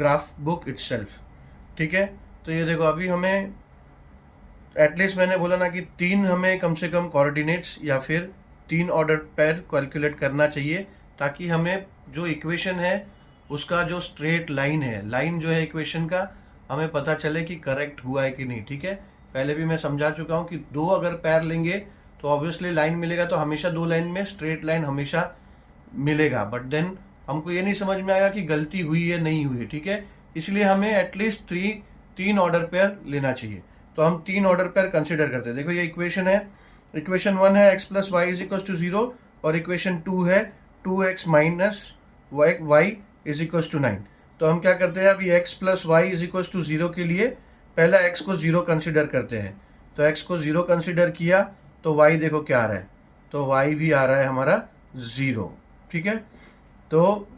Graph book itself. ठीक है, तो ये देखो अभी हमें एटलीस्ट मैंने बोला ना कि 3 हमें कम से कम कोऑर्डिनेट्स या फिर 3 ऑर्डर पेयर कैलकुलेट करना चाहिए, ताकि हमें जो इक्वेशन है उसका जो स्ट्रेट लाइन है, लाइन जो है इक्वेशन का, हमें पता चले कि करेक्ट हुआ है कि नहीं। ठीक है, पहले भी मैं समझा चुका हूँ कि 2 अगर पैर लेंगे तो ऑब्वियसली लाइन मिलेगा, तो हमेशा 2 लाइन में स्ट्रेट लाइन हमेशा मिलेगा, बट देन हमको ये नहीं समझ में आएगा कि गलती हुई है नहीं हुई है। ठीक है, इसलिए हमें एटलीस्ट 3 ऑर्डर पेयर लेना चाहिए। तो हम 3 ऑर्डर पेयर कंसिडर करते हैं। देखो ये इक्वेशन है, इक्वेशन 1 है x plus y is equal to 0, और इक्वेशन 2 है 2x minus y is equal to 9। तो हम क्या करते हैं, अभी x plus y is equal to 0 के लिए पहला x को 0 कंसिडर करते हैं। तो x को 0 कंसिडर किया तो y देखो क्या आ रहा है, तो y भी आ रहा है हमारा 0। ठीक है, तो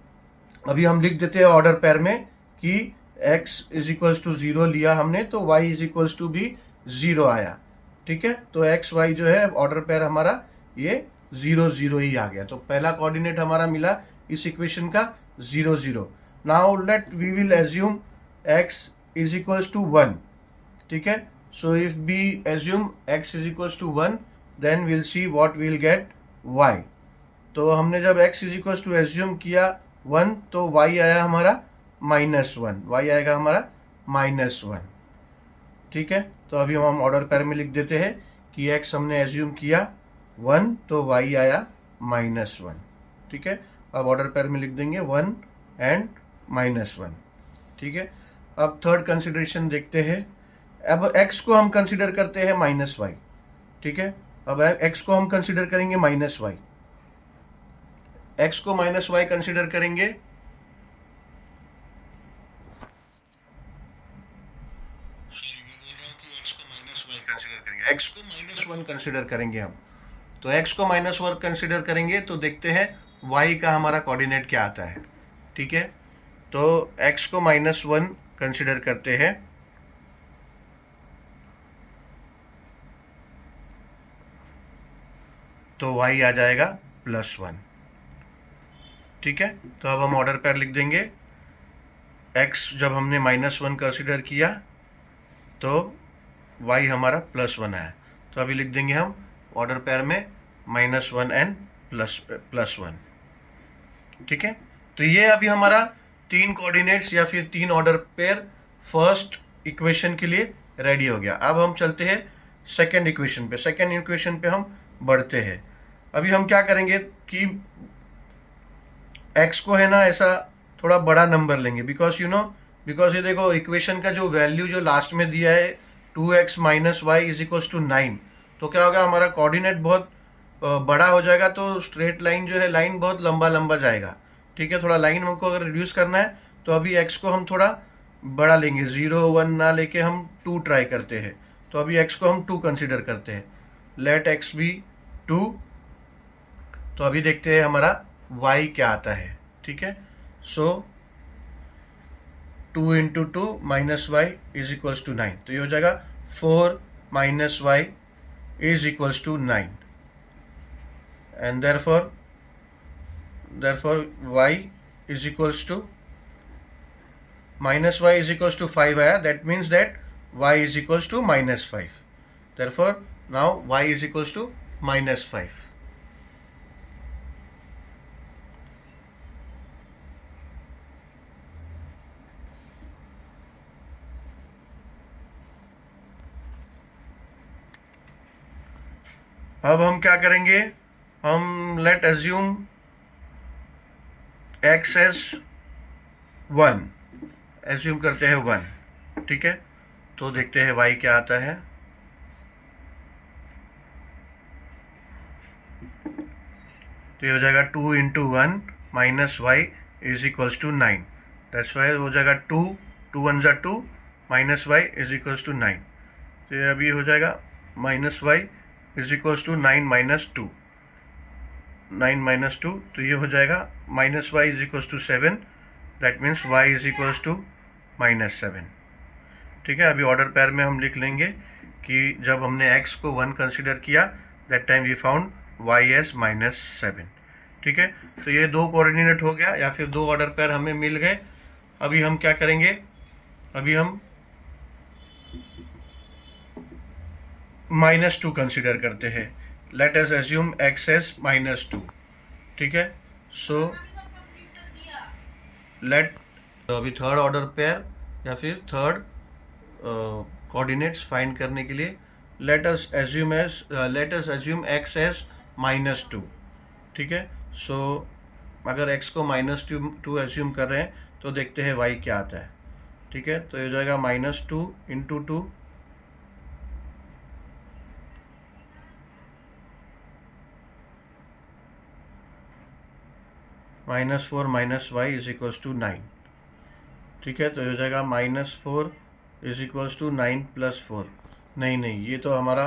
अभी हम लिख देते हैं ऑर्डर पेयर में कि x इज इक्वल टू 0 लिया हमने, तो y इज इक्वल टू भी 0 आया। ठीक है, तो x y जो है ऑर्डर पेयर हमारा ये 0 0 ही आ गया। तो पहला कोऑर्डिनेट हमारा मिला इस इक्वेशन का 0 0। Now let we will assume x is equal to 1। ठीक है, so if we assume x is equal to 1 then will see what will get y। तो हमने जब x is equal to assume किया 1 तो y आया हमारा -1, y आएगा हमारा -1। ठीक है, तो अभी हम ऑर्डर पेयर में लिख देते हैं कि x हमने एज्यूम किया 1 तो y आया -1। ठीक है, अब ऑर्डर पेयर में लिख देंगे 1 एंड -1। ठीक है, अब थर्ड कंसिडरेशन देखते हैं। अब x को हम कंसिडर करते हैं -y। ठीक है, अब x को हम कंसिडर करेंगे -y, x को -y कंसिडर करेंगे, x को -1 कंसिडर करेंगे हम। तो x को -1 कंसिडर करेंगे तो देखते हैं y का हमारा कोऑर्डिनेट क्या आता है। ठीक है, तो x को -1 कंसिडर करते हैं, तो y आ जाएगा +1। ठीक है, तो अब हम ऑर्डर पेयर लिख देंगे, x जब हमने -1 कंसिडर किया तो y हमारा +1 आया। तो अभी लिख देंगे हम ऑर्डर पेयर में -1 एंड +1। ठीक है, तो ये अभी हमारा 3 कोऑर्डिनेट्स या फिर 3 ऑर्डर पेयर फर्स्ट इक्वेशन के लिए रेडी हो गया। अब हम चलते हैं सेकेंड इक्वेशन पे। सेकेंड इक्वेशन पे हम बढ़ते हैं। अभी हम क्या करेंगे कि x को है ना ऐसा थोड़ा बड़ा नंबर लेंगे, बिकॉज ये देखो इक्वेशन का जो वैल्यू जो लास्ट में दिया है 2x minus y is equal to 9, तो क्या होगा हमारा कोऑर्डिनेट बहुत बड़ा हो जाएगा, तो स्ट्रेट लाइन जो है लाइन बहुत लंबा लंबा जाएगा। ठीक है, थोड़ा लाइन हमको अगर रिड्यूस करना है तो अभी x को हम थोड़ा बड़ा लेंगे, 0 1 ना लेके हम 2 ट्राई करते हैं। तो अभी x को हम 2 कंसिडर करते हैं, लेट x बी 2। तो अभी देखते हैं हमारा y क्या आता है। ठीक है, so 2 into 2 minus y is equals to 9, तो ये हो जाएगा 4 minus y is equals to 9, and therefore y is equals to minus y is equals to 5 आया, that means that y is equals to -5, therefore now y is equals to -5। अब हम क्या करेंगे, हम let assume x as 1, assume करते हैं 1। ठीक है, तो देखते हैं y क्या आता है। तो ये हो जाएगा 2 into 1 minus y is equals to 9, that's y हो जाएगा 2 2 1 जा 2 minus y is equals to 9। तो ये अभी हो जाएगा minus y is equals to 9 minus 2, 9 minus 2, तो ये हो जाएगा minus y is equals to 7, that means y is equals to -7। ठीक है, अभी ऑर्डर पेयर में हम लिख लेंगे कि जब हमने x को 1 कंसिडर किया that time we found y as -7। ठीक है, तो ये 2 कोऑर्डिनेट हो गया या फिर 2 ऑर्डर पेयर हमें मिल गए। अभी हम क्या करेंगे, अभी हम -2 कंसिडर करते हैं। Let us assume x as -2, ठीक है। सो लेट, तो अभी थर्ड ऑर्डर पेयर या फिर थर्ड कोऑर्डिनेट्स फाइंड करने के लिए let us assume x as -2, ठीक है। सो अगर x को -2 एज्यूम कर रहे हैं तो देखते हैं y क्या आता है, ठीक है। तो ये हो जाएगा -2 into 2 -4 -y is equals to 9, ठीक है। तो ये हो जाएगा -4 इज इक्वल्स टू 9 + 4। नहीं, ये तो हमारा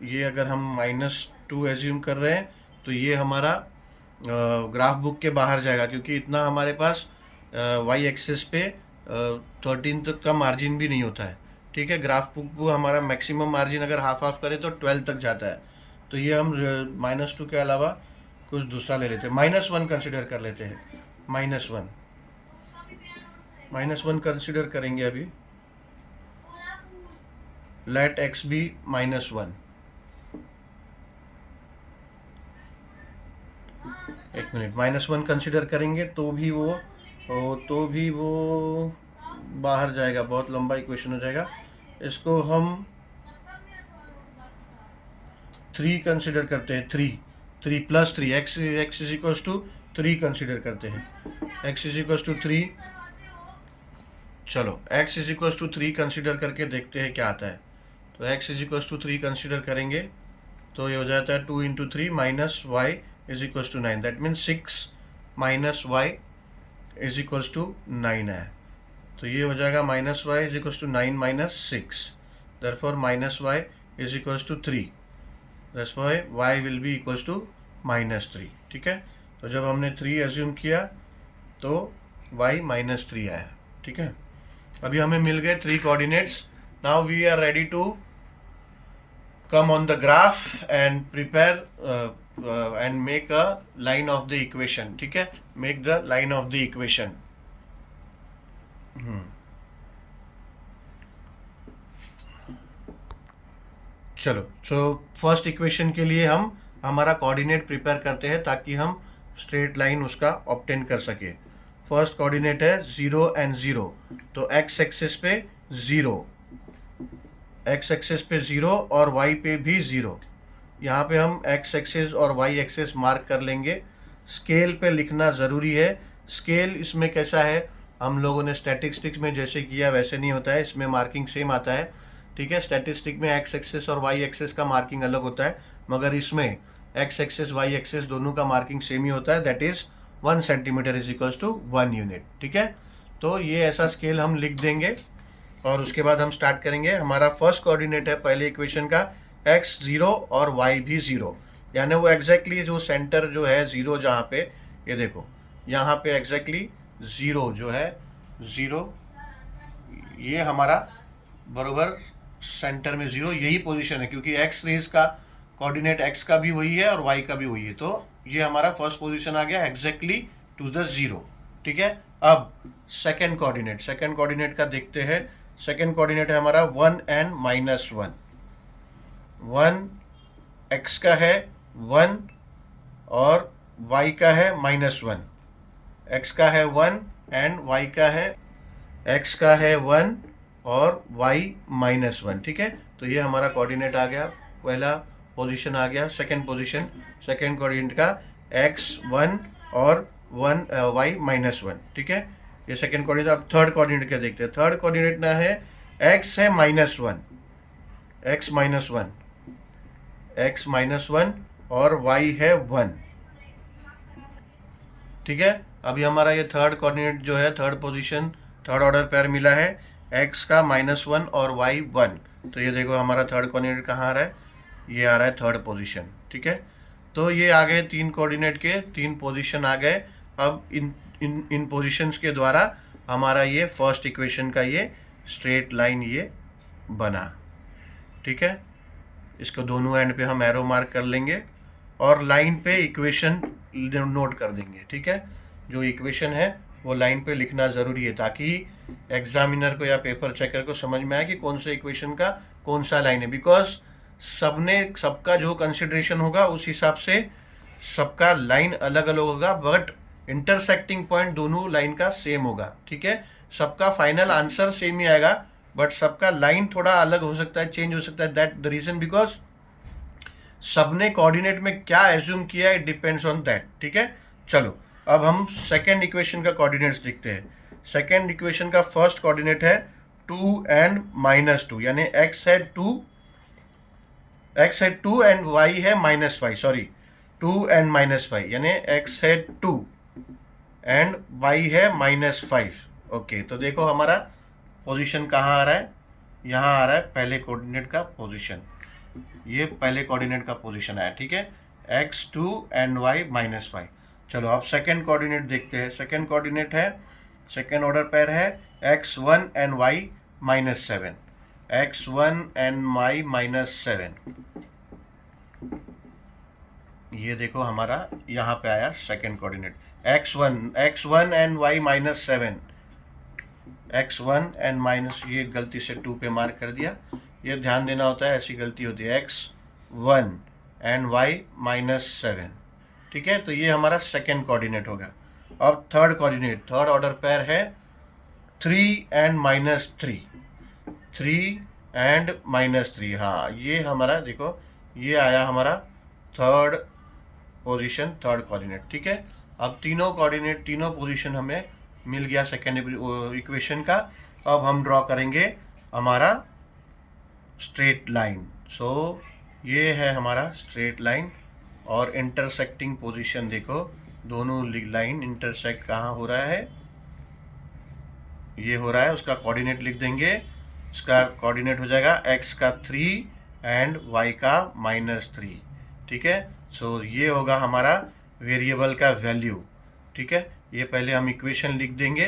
ये अगर हम -2 एज्यूम कर रहे हैं तो ये हमारा ग्राफ बुक के बाहर जाएगा, क्योंकि इतना हमारे पास वाई एक्सिस पे 13 तक का मार्जिन भी नहीं होता है, ठीक है। ग्राफ बुक को हमारा मैक्सिमम मार्जिन अगर हाफ करें तो 12 तक जाता है। तो ये हम -2 के अलावा कुछ दूसरा ले लेते हैं, -1 कंसिडर कर लेते हैं। -1 कंसिडर करेंगे अभी। लेट x बी -1, एक मिनट, -1 कंसिडर करेंगे तो भी वो बाहर जाएगा, बहुत लंबा इक्वेशन हो जाएगा। इसको हम 3 कंसिडर करते हैं, 3 + 3 x is equals to 3 consider करते हैं, x इज इक्वल्स टू 3। चलो x is equals to 3 consider करके देखते हैं क्या आता है। तो x is equals to 3 consider करेंगे तो ये हो जाता है 2 × 3 -y is equals to 9। That means 6 - y is equals to 9 है। तो ये हो जाएगा -y is equals to 9 - 6, therefore -y is equals to 3, that's why y will be equals to -3, ठीक है। तो जब हमने 3 एज्यूम किया तो y -3 आया, ठीक है। अभी हमें मिल गए 3 coordinates. Now we are ready to come on the graph and prepare and make a line of the equation, ठीक है। make the line of the equation। चलो, सो फर्स्ट इक्वेशन के लिए हम हमारा कोऑर्डिनेट प्रिपेयर करते हैं ताकि हम स्ट्रेट लाइन उसका ऑब्टेन कर सके। फर्स्ट कोऑर्डिनेट है 0 and 0, तो x एक्सिस पे 0, x एक्सिस पे 0 और y पे भी 0। यहाँ पे हम x एक्सिस और y एक्सिस मार्क कर लेंगे। स्केल पे लिखना ज़रूरी है। स्केल इसमें कैसा है, हम लोगों ने स्टैटिस्टिक्स में जैसे किया वैसे नहीं होता है, इसमें मार्किंग सेम आता है, ठीक है। स्टैटिस्टिक में x एक्सिस और y एक्सिस का मार्किंग अलग होता है, मगर इसमें x एक्सिस y एक्सिस दोनों का मार्किंग सेम ही होता है। That is 1 centimetre is equals to 1 unit, ठीक है। तो ये ऐसा स्केल हम लिख देंगे और उसके बाद हम स्टार्ट करेंगे। हमारा फर्स्ट कोऑर्डिनेट है पहले इक्वेशन का x 0 और y भी 0, यानी वो एग्जैक्टली जो सेंटर जो है 0 जहाँ पे, ये देखो यहाँ पे एग्जैक्टली 0 जो है 0, ये हमारा बराबर सेंटर में 0 यही पोजीशन है, क्योंकि x रेज का कोऑर्डिनेट x का भी वही है और y का भी वही है। तो ये हमारा फर्स्ट पोजीशन आ गया एग्जैक्टली टू द 0, ठीक है। अब सेकंड कोऑर्डिनेट का देखते हैं। सेकंड कोऑर्डिनेट है हमारा 1 and -1। 1 x का है 1 और y का है -1। x का है 1 and y का है, x का है 1 और y -1, ठीक है। तो ये हमारा कोऑर्डिनेट आ गया, पहला पोजीशन आ गया। सेकंड पोजीशन, सेकंड कोऑर्डिनेट का x 1 और y -1, ठीक है। ये सेकंड कोऑर्डिनेट। अब थर्ड कोऑर्डिनेट क्या देखते हैं। थर्ड कोऑर्डिनेट ना है x है -1, x -1 और y है 1, ठीक है। अभी हमारा ये थर्ड कोऑर्डिनेट जो है, third position, third order pair मिला है, x का -1 और y 1। तो ये देखो हमारा थर्ड कोऑर्डिनेट कहाँ आ रहा है, ये आ रहा है थर्ड पोजीशन, ठीक है। तो ये आ गए 3 कोऑर्डिनेट के 3 पोजीशन आ गए। अब इन पोजीशंस के द्वारा हमारा ये फर्स्ट इक्वेशन का ये स्ट्रेट लाइन ये बना, ठीक है। इसको दोनों एंड पे हम एरो मार्क कर लेंगे और लाइन पे इक्वेशन नोट कर देंगे, ठीक है। जो इक्वेशन है वो लाइन पे लिखना ज़रूरी है, ताकि एग्जामिनर को या पेपर चेकर को समझ में आए कि कौन से इक्वेशन का कौन सा लाइन है। बिकॉज सबका जो कंसिडरेशन होगा उस हिसाब से सबका लाइन अलग अलग होगा, बट इंटरसेक्टिंग पॉइंट दोनों लाइन का सेम होगा। ठीक है, सबका फाइनल आंसर सेम ही आएगा, बट सबका लाइन थोड़ा अलग हो सकता है, चेंज हो सकता है। दैट द रीजन बिकॉज सबने कोऑर्डिनेट में क्या एज्यूम किया है, इट डिपेंड्स ऑन दैट। ठीक है, चलो अब हम सेकेंड इक्वेशन का कोऑर्डिनेट्स देखते हैं। सेकेंड इक्वेशन का फर्स्ट कोऑर्डिनेट है 2 and -2, यानी x है 2 एंड y है -5, सॉरी 2 and -5, यानी x है 2 एंड y है -5। ओके, तो देखो हमारा पोजीशन कहाँ आ रहा है, यहाँ आ रहा है पहले कोऑर्डिनेट का पोजीशन, ये पहले कोऑर्डिनेट का पोजीशन आया। ठीक है, x2 एंड y -5। चलो अब सेकेंड कोऑर्डिनेट देखते हैं। सेकेंड कोऑर्डिनेट है, सेकेंड ऑर्डर पेयर है x1 and y -7, x1 and y -7। ये देखो हमारा यहाँ पे आया second coordinate x1 and y -7, x1 and minus, ये गलती से 2 पे मार्क कर दिया, ये ध्यान देना होता है, ऐसी गलती होती है। x1 and y -7। ठीक है, तो ये हमारा सेकेंड कोऑर्डिनेट होगा। अब third coordinate, third order pair है 3 एंड -3, 3 एंड -3। हाँ, ये हमारा देखो, ये आया हमारा थर्ड पोजीशन, थर्ड कोऑर्डिनेट। ठीक है, अब तीनों कोऑर्डिनेट, तीनों पोजीशन हमें मिल गया सेकेंड इक्वेशन का। अब हम ड्रॉ करेंगे हमारा स्ट्रेट लाइन। सो ये है हमारा स्ट्रेट लाइन, और इंटरसेक्टिंग पोजीशन देखो, दोनों लाइन इंटरसेक्ट कहाँ हो रहा है, ये हो रहा है, उसका कोऑर्डिनेट लिख देंगे। इसका कोऑर्डिनेट हो जाएगा x का 3 एंड y का -3। ठीक है, सो ये होगा हमारा वेरिएबल का वैल्यू। ठीक है, ये पहले हम इक्वेशन लिख देंगे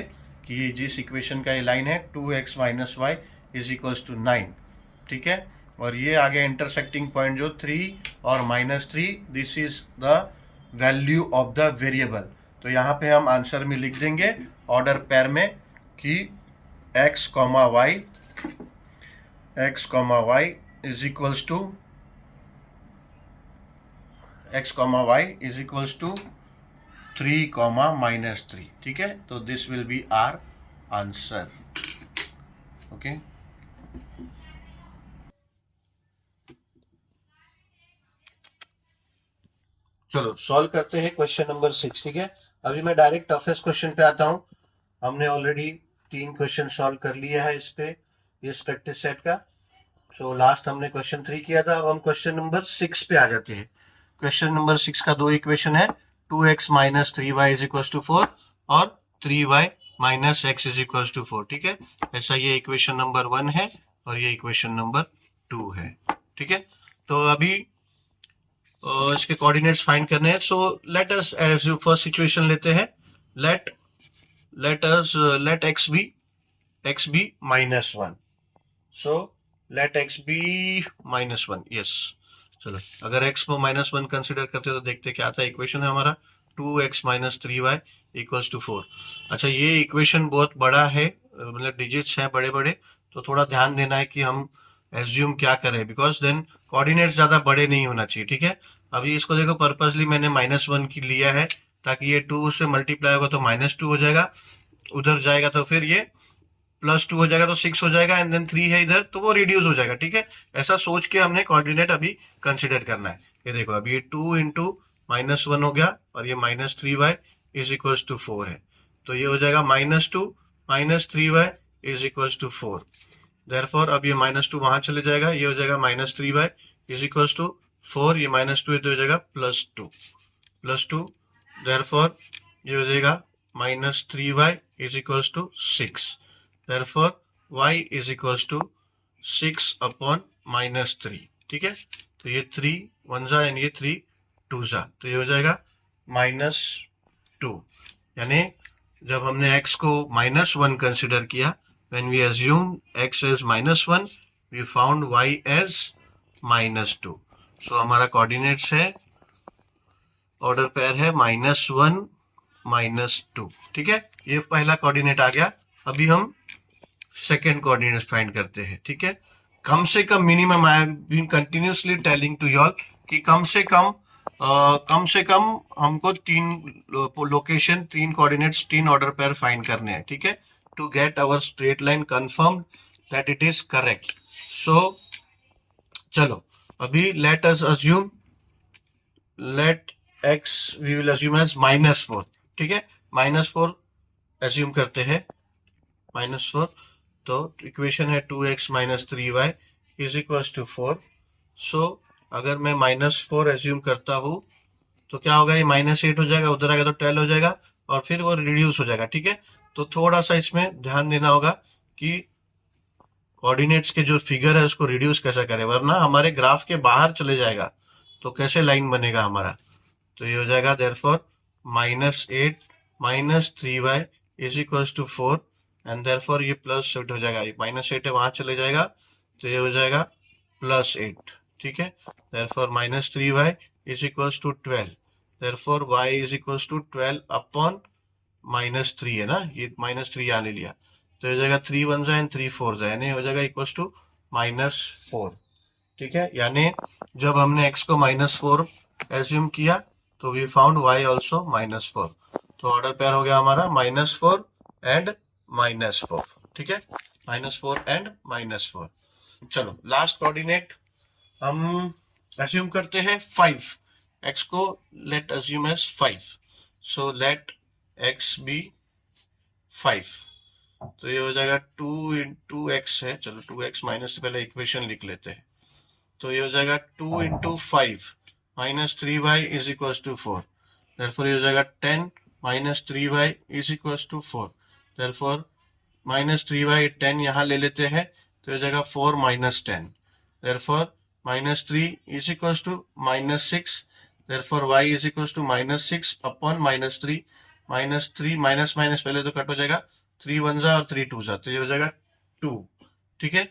कि जिस इक्वेशन का ये लाइन है 2x - y = 9। ठीक है, और ये आ गया इंटरसेक्टिंग पॉइंट जो 3 और -3, this is the value of the variable. तो यहाँ पे हम आंसर में लिख देंगे ऑर्डर पेयर में कि x, y is equals to x, y is equals to 3, -3। ठीक है, तो this will be our answer. Okay, चलो सॉल्व करते हैं क्वेश्चन नंबर 6। ठीक है, अभी मैं डायरेक्ट टफेस्ट क्वेश्चन पे आता हूँ। हमने ऑलरेडी 3 क्वेश्चन सॉल्व कर लिया है इस पे, इस प्रैक्टिस सेट का। तो लास्ट हमने क्वेश्चन 3 किया था, अब हम क्वेश्चन नंबर 6 पे आ जाते हैं। क्वेश्चन नंबर 6 का 2 इक्वेशन है, 2x - 3y = 4 और 3y - x = 4। ठीक है, ऐसा ये इक्वेशन नंबर 1 है और ये इक्वेशन नंबर 2 है। ठीक है, तो अभी इसके कोऑर्डिनेट्स फाइंड करने हैं। So let us as first situation लेते हैं, let x be -1। So let x be -1, yes. चलो, अगर x को -1 कंसिडर करते तो देखते क्या आता है। इक्वेशन है हमारा 2x - 3y = 4। अच्छा, ये इक्वेशन बहुत बड़ा है, मतलब डिजिट्स हैं बड़े बड़े, तो थोड़ा ध्यान देना है कि हम एज्यूम क्या करें, बिकॉज देन कोऑर्डिनेट्स ज़्यादा बड़े नहीं होना चाहिए। ठीक है, अभी इसको देखो, पर्पसली मैंने -1 की लिया है ताकि ये 2 से मल्टीप्लाई होगा तो -2 हो जाएगा, उधर जाएगा तो फिर ये +2 हो जाएगा तो 6 हो जाएगा, एंड देन 3 है इधर तो वो रिड्यूस हो जाएगा। ठीक है, ऐसा सोच के हमने कोऑर्डिनेट अभी कंसिडर करना है। ये देखो, अभी ये 2 × -1 हो गया और ये -3y = 4 है, तो ये हो जाएगा -2 - 3y = 4। देयरफॉर अब ये -2 वहां चले जाएगा, ये हो जाएगा -3y = 4, ये -2 है तो हो जाएगा +2। देयरफॉर ये हो जाएगा -3y = 6। Therefore y = 6/-3। ठीक है, तो ये 3 1 जा एंड ये 3 2 जा, तो ये हो जाएगा -2। यानी जब हमने x को -1 कंसिडर किया, when we assume x as -1, we found y as -2। सो हमारा कोऑर्डिनेट्स है, ऑर्डर पेयर है -1 -2। ठीक है, ये पहला कोऑर्डिनेट आ गया। अभी हम सेकेंड कोऑर्डिनेट फाइंड करते हैं। ठीक है, कम से कम minimum, I have been continuously telling to you all कि कम से कम हमको तीन लोकेशन, तीन कोऑर्डिनेट्स, तीन ऑर्डर पेयर फाइंड करने हैं। ठीक है, to get our straight line confirm that it is correct. So चलो अभी let us assume, let x we will assume as -4। ठीक है, -4 अज्यूम करते हैं, -4। तो इक्वेशन है 2x - 3y is equal to 4। सो अगर मैं -4 एज्यूम करता हूं तो क्या होगा, ये -8 हो जाएगा, उधर आएगा तो 12 हो जाएगा और फिर वो रिड्यूस हो जाएगा। ठीक है, तो थोड़ा सा इसमें ध्यान देना होगा कि कोऑर्डिनेट्स के जो फिगर है उसको रिड्यूस कैसे करें, वरना हमारे ग्राफ के बाहर चले जाएगा तो कैसे लाइन बनेगा हमारा। तो ये हो जाएगा therefore -8 - 3y is equal to 4 and therefore ये +8 हो जाएगा, -8 है वहां चले जाएगा तो ये हो जाएगा +8। ठीक है, therefore -3y is equal to 12, therefore y is equal to 12 upon -3 है ना, ये -3 आने लिया तो हो जाएगा 3 1 जाए एंड 3 4 जाए, यानी हो जाएगा इक्वल टू -4। ठीक है, यानी जब हमने x को -4 एज्यूम किया तो वी फाउंड y ऑल्सो -4। तो ऑर्डर पेयर हो गया हमारा -4 एंड -4। ठीक है, -4 एंड -4। चलो लास्ट कोऑर्डिनेट हम एज्यूम करते हैं 5। x को let assume as 5। So let x be 5। तो ये हो जाएगा 2 × x है, चलो 2x माइनस से पहले इक्वेशन लिख लेते हैं। तो ये हो जाएगा 2 × 5 - 3y is equal to 4। Therefore ये हो जाएगा 10 - 3y is equal to 4। Therefore -3y 10 यहाँ ले लेते हैं तो हो जाएगा 4 - 10। Therefore -3 is equal to -6। Therefore y is equal to -6 upon -3। -3 minus minus पहले तो कट हो जाएगा, 3 1 जा और 3 2 जा, तो ये हो जाएगा 2। ठीक है,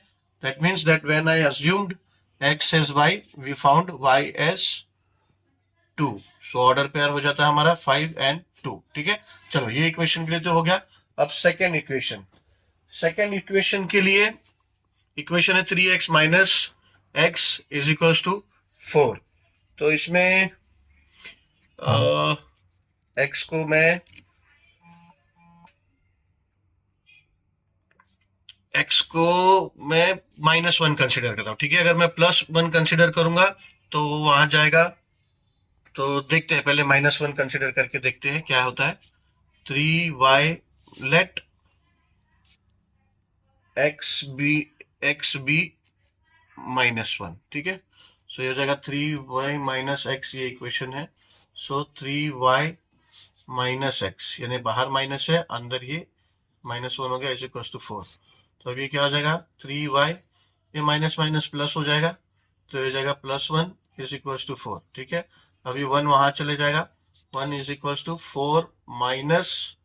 that means that when I assumed x as y we found y as 2। So order pair हो जाता है हमारा 5 and 2। ठीक है, चलो ये इक्वेशन के लिए तो हो गया। अब सेकेंड इक्वेशन के लिए इक्वेशन है 3x - x is equal to 4। तो इसमें x को मैं -1 कंसिडर करता हूँ। ठीक है, अगर मैं +1 कंसिडर करूंगा तो वहां जाएगा, तो देखते हैं पहले -1 कंसिडर करके देखते हैं क्या होता है। 3y late x B -1। ठीक है, सो ये हो जाएगा 3y - x, ये इक्वेशन है। सो 3y - x, यानी बाहर माइनस है, अंदर ये -1 हो गया, इज इक्वल टू 4। तो अभी क्या हो जाएगा 3y, ये माइनस माइनस प्लस हो जाएगा तो ये जाएगा +1 इज इक्वल टू 4। ठीक है, अभी 1 वहां चले जाएगा, 1 is equal to 4 minus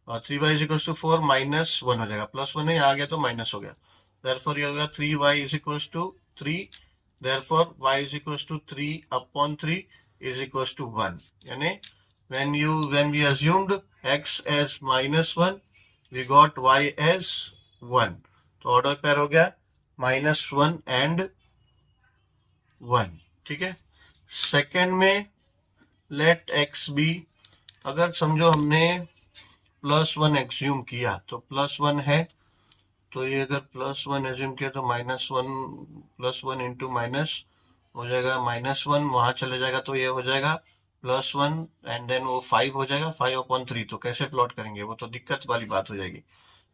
3y is equal to 4 -1 हो जाएगा, +1 है, आ गया तो माइनस हो गया। देयरफॉर ये होगा 3y is equal to 3। Therefore y is equal to 3 upon 3 is equal to 1। यानी when we assumed x as -1 we got y as 1। तो ऑर्डर पेयर हो गया -1 एंड 1। ठीक है, सेकेंड में लेट x बी, अगर समझो हमने +1 एज्यूम किया तो +1 है, तो ये अगर +1 एज्यूम किया तो +1 इंटू माइनस हो जाएगा, -1 वहां चले जाएगा तो ये हो जाएगा +1 एंड देन वो 5 हो जाएगा, 5/3। तो कैसे प्लॉट करेंगे, वो तो दिक्कत वाली बात हो जाएगी।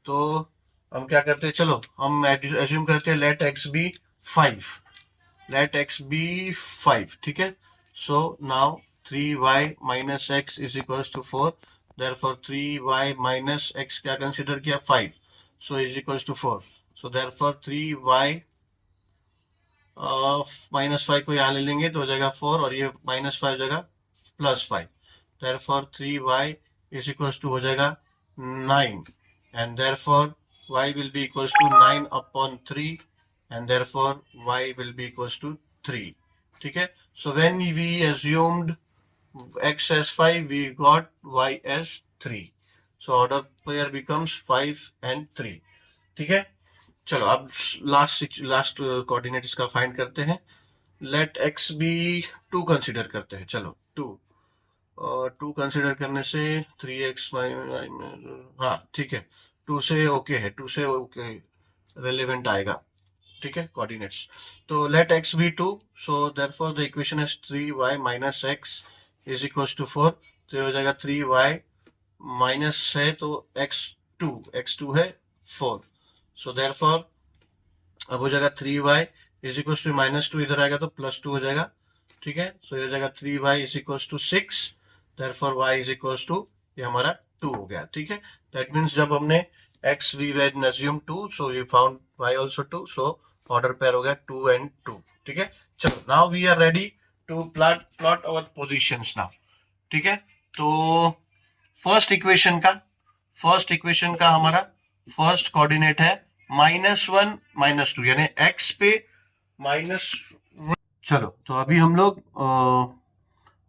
तो हम क्या करते हैं, चलो हम एज्यूम करते हैं let x be 5, let x be 5। ठीक है, so now 3y - x is equal to 4। Therefore 3y - x क्या कंसिडर किया, 5, so is equal to 4। So therefore 3y -5 को यहाँ ले लेंगे तो हो जाएगा 4 और ये -5 हो जाएगा +5। Therefore 3y is equal to हो जाएगा 9 and therefore y will be equals to 9 upon 3 and therefore y will be equals to 3। ठीक है, so when we assumed x as 5, we got y as 3. So order pair becomes 5 and 3. ठीक है, चलो अब last coordinate इसका find करते हैं. Let x be 2 consider करते हैं. चलो 2 और 2 कंसिडर करने से 3x, हाँ ठीक है, 2 से ओके है, 2 से ओके रेलेवेंट आएगा. ठीक है, कोऑर्डिनेट्स. तो let x be 2, so therefore the equation is 3y minus x is equals to 4. तो ये हो जाएगा 3y माइनस है तो x2 है 4. सो देयरफॉर अब हो जाएगा 3y इज इक्वल्स टू -2, इधर आएगा तो +2 हो जाएगा. ठीक है, सो ये हो जाएगा 3y is equals to 6. Therefore y is equals to, ये हमारा 2 हो गया. ठीक है, दैट मीन्स जब हमने x we when assume 2, so we found y also 2. So order pair हो गया 2 and 2. ठीक है, चलो now we are ready to plot our positions now. ठीक है, तो फर्स्ट इक्वेशन का हमारा फर्स्ट कोऑर्डिनेट है -1 -2, यानी x पे माइनस. चलो तो अभी हम लोग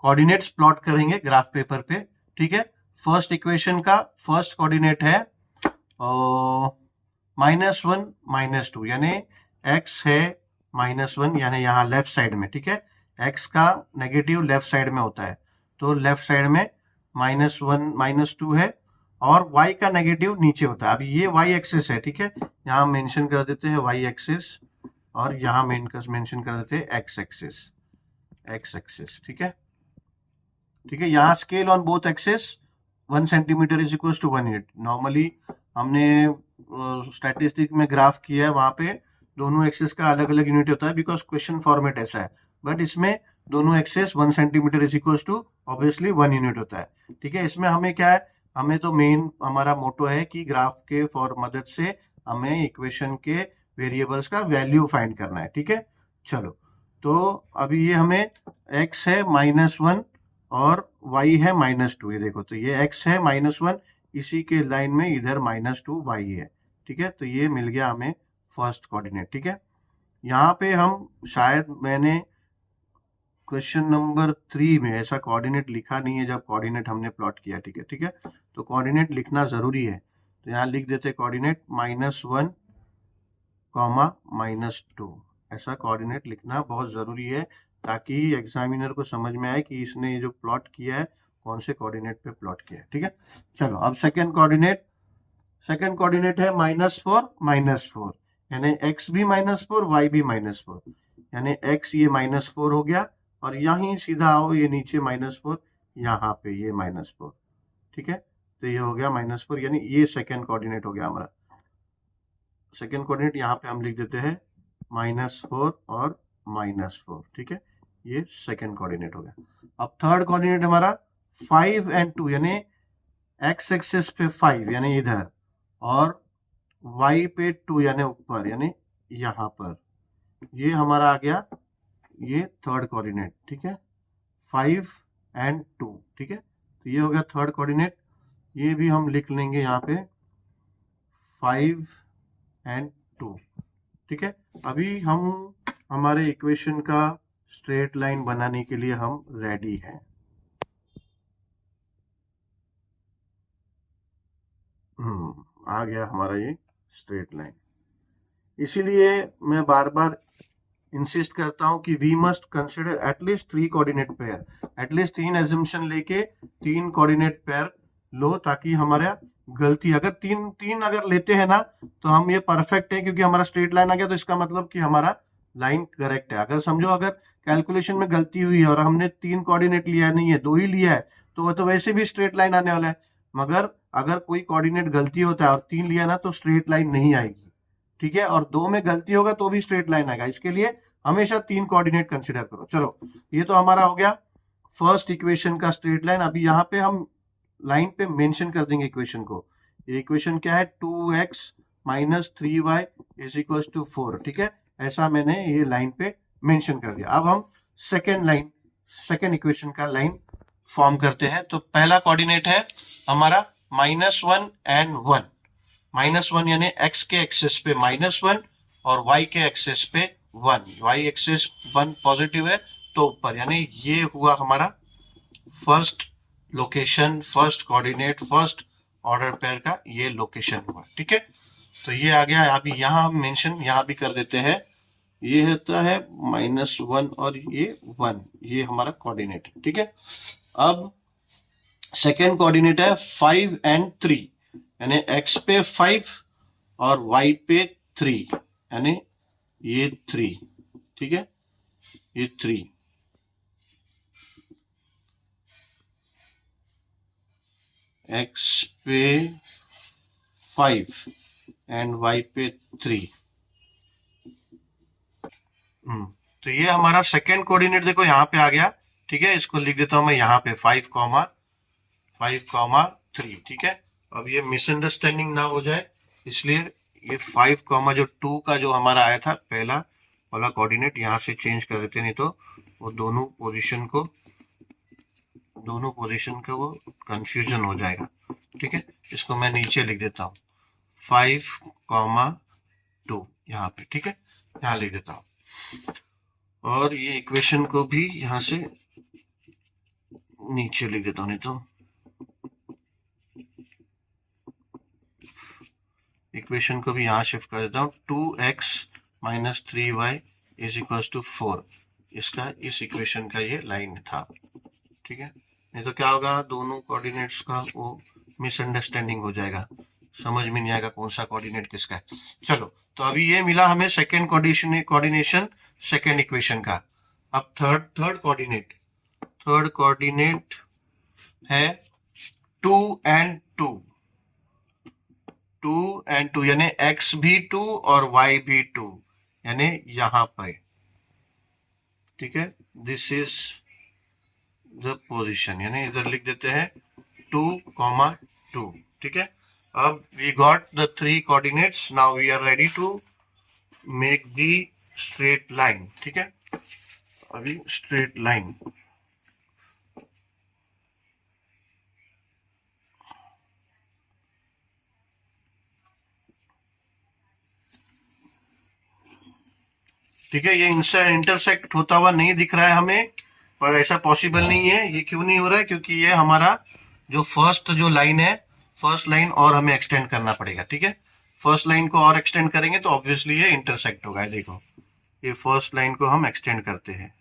कोऑर्डिनेट्स प्लॉट करेंगे ग्राफ पेपर पे. ठीक है, फर्स्ट इक्वेशन का फर्स्ट कोऑर्डिनेट है -1 -2, यानी x है -1, यानी यहाँ लेफ्ट साइड में. ठीक है, x का नेगेटिव लेफ्ट साइड में होता है, तो लेफ्ट साइड में -1 -2 है, और y का नेगेटिव नीचे होता है. अभी ये y एक्सिस है. ठीक है, यहाँ मेंशन कर देते हैं y एक्सिस, और यहाँ मेंशन कर देते हैं x एक्सिस. ठीक है, यहाँ scale on both axis 1 centimetre is equal to 1 unit. Normally हमने स्टैटिस्टिक में ग्राफ किया है, वहां पे दोनों एक्सिस का अलग अलग यूनिट होता है, बिकॉज क्वेश्चन फॉर्मेट ऐसा है. बट इसमें दोनों axis 1 centimetre is equal to obviously 1 unit होता है. ठीक है, इसमें हमें क्या है, हमें तो मेन हमारा मोटो है कि ग्राफ के मदद से हमें इक्वेशन के वेरिएबल्स का वैल्यू फाइंड करना है. ठीक है, चलो तो अभी ये हमें x है -1 और y है -2. ये देखो, तो ये x है -1, इसी के लाइन में इधर -2 y है. ठीक है, तो ये मिल गया हमें फर्स्ट कोऑर्डिनेट. ठीक है, यहाँ पे हम शायद मैंने क्वेश्चन नंबर 3 में ऐसा कोऑर्डिनेट लिखा नहीं है जब कोऑर्डिनेट हमने प्लॉट किया. ठीक है, तो कोऑर्डिनेट लिखना जरूरी है. तो यहाँ लिख देते कोऑर्डिनेट -1, -2. ऐसा कोऑर्डिनेट लिखना बहुत जरूरी है, ताकि एग्जामिनर को समझ में आए कि इसने ये जो प्लॉट किया है कौन से कोऑर्डिनेट पे प्लॉट किया है. ठीक है, चलो अब सेकंड कोऑर्डिनेट है -4, यानी x भी -4, y भी -4, यानी x ये -4 हो गया, और यहीं सीधा आओ, ये नीचे -4, यहाँ पे ये -4. ठीक है, तो ये हो गया -4, यानी ये सेकंड कोऑर्डिनेट हो गया हमारा. सेकंड कोऑर्डिनेट यहाँ पे हम लिख देते हैं -4 और -4. ठीक है, ये सेकंड कोऑर्डिनेट हो गया. अब थर्ड कोऑर्डिनेट हमारा 5 and 2, यानी x एक्सिस पे 5 यानी इधर, और y पे 2 यानी ऊपर, यानी यहाँ पर. ये हमारा आ गया ये थर्ड कोऑर्डिनेट. ठीक है, 5 and 2. ठीक है, तो ये हो गया थर्ड कोऑर्डिनेट. ये भी हम लिख लेंगे यहाँ पे 5 and 2. ठीक है, अभी हम हमारे इक्वेशन का स्ट्रेट लाइन बनाने के लिए हम रेडी हैं. आ गया हमारा ये स्ट्रेट लाइन. इसीलिए मैं बार बार इंसिस्ट करता हूं कि we must consider at least 3 coordinate pair, at least 3 assumption लेके 3 कोऑर्डिनेट पेयर लो, ताकि हमारा गलती अगर तीन अगर लेते हैं ना तो हम ये परफेक्ट है, क्योंकि हमारा स्ट्रेट लाइन आ गया, तो इसका मतलब कि हमारा लाइन करेक्ट है. अगर समझो अगर कैलकुलेशन में गलती हुई है और हमने 3 कोऑर्डिनेट लिया नहीं है, 2 ही लिया है, तो वह तो वैसे भी स्ट्रेट लाइन आने वाला है. मगर अगर कोई कोऑर्डिनेट गलती होता है और 3 लिया ना, तो स्ट्रेट लाइन नहीं आएगी. ठीक है, और 2 में गलती होगा तो भी स्ट्रेट लाइन आएगा. इसके लिए हमेशा 3 कोऑर्डिनेट कंसिडर करो. चलो ये तो हमारा हो गया फर्स्ट इक्वेशन का स्ट्रेट लाइन. अभी यहाँ पे हम लाइन पे मेंशन कर देंगे इक्वेशन को. ये इक्वेशन क्या है, 2x - 3y is equal to 4. ठीक है, ऐसा मैंने ये लाइन पे मेंशन कर दिया. अब हम सेकेंड इक्वेशन का लाइन फॉर्म करते हैं. तो पहला कोऑर्डिनेट है हमारा -1 and 1. -1 यानी x के एक्सिस पे -1 और y के एक्सिस पे 1. y एक्सिस 1 पॉजिटिव है तो ऊपर, यानी ये हुआ हमारा first location, first coordinate, first order pair का ये लोकेशन हुआ। ठीक है, तो ये आ गया। अभी यहाँ हम मेंशन यहाँ भी कर देते हैं, ये होता है -1 और ये 1, ये हमारा कोऑर्डिनेट। ठीक है, अब सेकेंड कोऑर्डिनेट है 5 and 3, यानी x पे 5 और y पे 3, यानी ये 3। ठीक है, ये 3, x पे 5 एंड y पे 3। तो ये हमारा सेकेंड कोऑर्डिनेट देखो यहाँ पे आ गया। ठीक है, इसको लिख देता हूं मैं यहाँ पे 5,3। ठीक है, अब ये मिसअंडरस्टैंडिंग ना हो जाए, इसलिए ये 5, जो 2 का जो हमारा आया था पहला वाला कोऑर्डिनेट, यहाँ से चेंज कर देते, नहीं तो वो दोनों पोजीशन का वो कंफ्यूजन हो जाएगा। ठीक है, इसको मैं नीचे लिख देता हूँ 5,2 यहाँ पे। ठीक है, यहाँ लिख देता हूँ, और ये इक्वेशन को भी यहाँ से नीचे लिख देता हूँ, नहीं तो इक्वेशन को भी यहाँ शिफ्ट कर देता हूँ। 2x - 3y = 4, इसका इस इक्वेशन का ये लाइन था। ठीक है, नहीं तो क्या होगा, दोनों कोऑर्डिनेट्स का वो मिसअंडरस्टैंडिंग हो जाएगा, समझ में नहीं आएगा कौन सा कोऑर्डिनेट किसका है। चलो, तो अभी ये मिला हमें सेकेंड कोऑर्डिनेशन सेकेंड इक्वेशन का। अब थर्ड कोऑर्डिनेट है 2 and 2, 2 and 2, यानी x भी 2 और y भी 2, यानी यहां पे। ठीक है, दिस इज द पोजीशन, यानी इधर लिख देते हैं 2,2। ठीक है, अब we got the 3 coordinates, now we are ready to make the straight line. ठीक है, अभी स्ट्रेट लाइन, ठीक है, ये इंटरसेक्ट होता हुआ नहीं दिख रहा है हमें, पर ऐसा पॉसिबल नहीं है। ये क्यों नहीं हो रहा है, क्योंकि ये हमारा जो फर्स्ट जो लाइन है, फर्स्ट लाइन और हमें एक्सटेंड करना पड़ेगा। ठीक है, फर्स्ट लाइन को और एक्सटेंड करेंगे तो ऑब्वियसली ये इंटरसेक्ट होगा। देखो, ये फर्स्ट लाइन को हम एक्सटेंड करते हैं।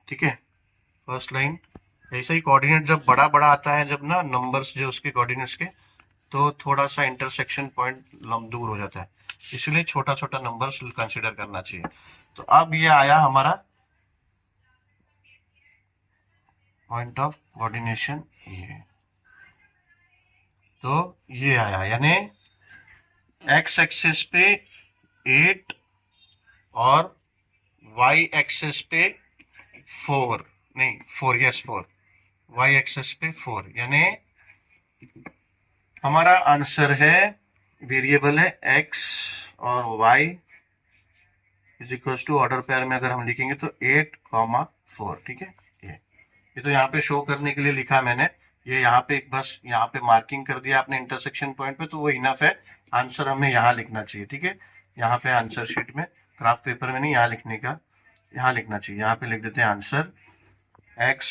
ठीक है, फर्स्ट लाइन, ऐसा ही कोऑर्डिनेट जब बड़ा बड़ा आता है, जब ना नंबर्स जो उसके कोऑर्डिनेट्स के, तो थोड़ा सा इंटरसेक्शन पॉइंट दूर हो जाता है, इसलिए छोटा छोटा नंबर्स कंसिडर करना चाहिए। तो अब ये आया हमारा पॉइंट ऑफ कोऑर्डिनेशन, ये तो ये आया, यानी एक्स एक्सिस पे 8 और वाई एक्सिस पे 4, नहीं 4, यस 4, वाई एक्सिस पे 4, यानी हमारा आंसर है, वेरिएबल है x और y = ऑर्डर पेयर में अगर हम लिखेंगे तो 8,4। ठीक है, ये तो यहाँ पे शो करने के लिए लिखा मैंने, ये यहाँ पे बस यहाँ पे मार्किंग कर दिया आपने इंटरसेक्शन पॉइंट पे, तो वो इनफ है। आंसर हमें यहाँ लिखना चाहिए। ठीक है, यहाँ पे आंसर शीट में, क्राफ्ट पेपर में नहीं, यहाँ लिखने का, यहाँ लिखना चाहिए। यहाँ पे लिख देते हैं आंसर x